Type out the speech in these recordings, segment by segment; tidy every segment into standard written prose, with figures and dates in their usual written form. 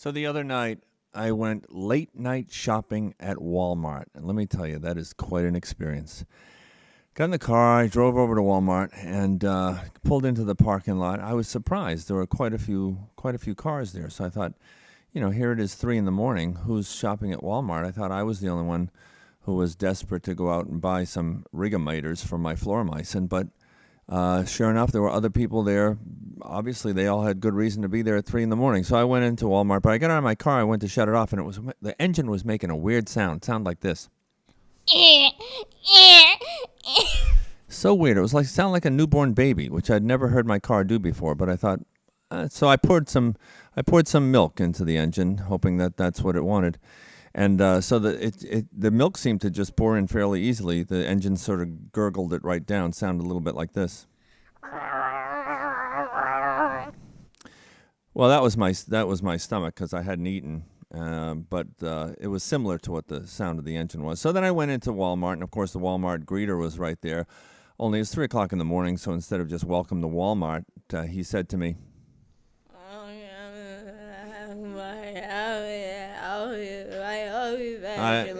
So the other night, I went late night shopping at Walmart. And let me tell you, that is quite an experience. Got in the car, I drove over to Walmart and pulled into the parking lot. I was surprised. There were quite a few cars there. So I thought, here it is 3 in the morning. Who's shopping at Walmart? I thought I was the only one who was desperate to go out and buy some rigomators for my floor mycin. But sure enough, there were other people there. Obviously, they all had good reason to be there at 3 in the morning. So I went into Walmart, but I got out of my car, I went to shut it off, and the engine was making a weird sound like this. So weird. It was sound like a newborn baby, which I'd never heard my car do before. But I thought, so I poured some milk into the engine, hoping that that's what it wanted. And so the milk seemed to just pour in fairly easily. The engine sort of gurgled it right down. Sounded a little bit like this. Well, that was my stomach because I hadn't eaten. But it was similar to what the sound of the engine was. So then I went into Walmart, and of course the Walmart greeter was right there. Only it was 3 o'clock in the morning, so instead of just welcome to Walmart, he said to me,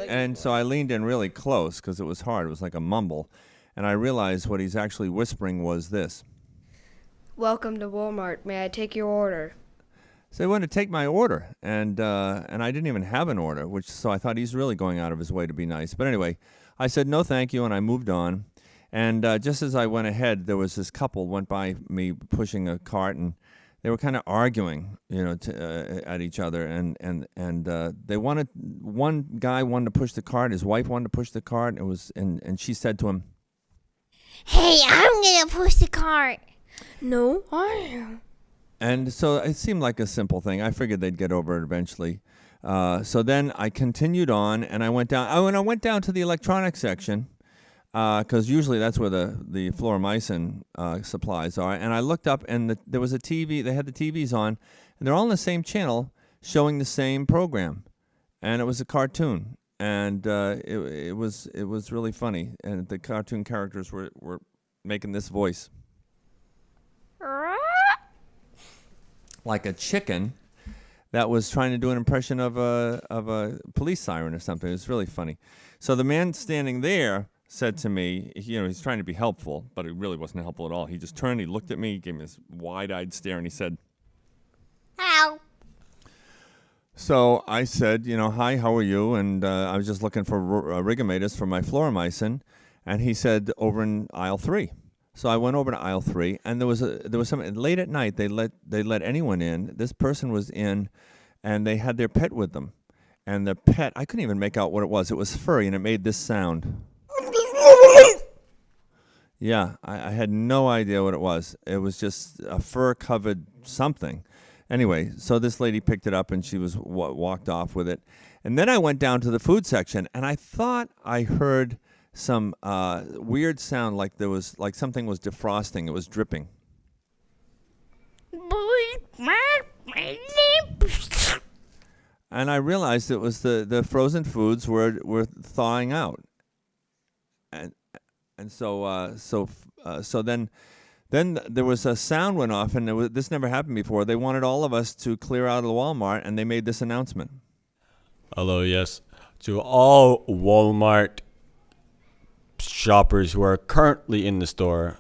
and so I leaned in really close because it was hard. It was like a mumble. And I realized what he's actually whispering was this. Welcome to Walmart. May I take your order? So he wanted to take my order, and I didn't even have an order, so I thought he's really going out of his way to be nice. But anyway, I said no thank you, and I moved on. And just as I went ahead, there was this couple went by me pushing a cart, and they were kind of arguing, at each other, and they wanted, one guy wanted to push the cart, his wife wanted to push the cart, and she said to him, "Hey, I'm gonna push the cart." No, I am. And so it seemed like a simple thing. I figured they'd get over it eventually. So then I continued on, and I went down. Oh, and I went down to the electronics section, because usually that's where the fluoromycin supplies are. And I looked up, and there was a TV. They had the TVs on, and they're all on the same channel, showing the same program. And it was a cartoon, and it was really funny. And the cartoon characters were making this voice, like a chicken that was trying to do an impression of a police siren or something. It was really funny. So the man standing there said to me, he's trying to be helpful, but he really wasn't helpful at all. He just turned, he looked at me, he gave me this wide-eyed stare, and he said, "Hello." So I said, hi, how are you? And I was just looking for rigomators for my fluoromycin, and he said, over in aisle 3. So I went over to aisle 3, and there was some late at night. They let anyone in. This person was in, and they had their pet with them, and the pet, I couldn't even make out what it was. It was furry, and it made this sound. Yeah, I had no idea what it was. It was just a fur-covered something. Anyway, so this lady picked it up, and she walked off with it. And then I went down to the food section, and I thought I heard some weird sound, like something was defrosting. It was dripping. And I realized it was the frozen foods were thawing out. And so then there was a sound went off, and this never happened before. They wanted all of us to clear out of the Walmart, and they made this announcement. Hello, yes. To all Walmart shoppers who are currently in the store,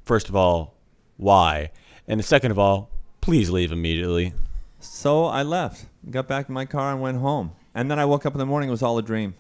first of all, why? And second of all, please leave immediately. So I left, got back in my car, and went home. And then I woke up in the morning, it was all a dream.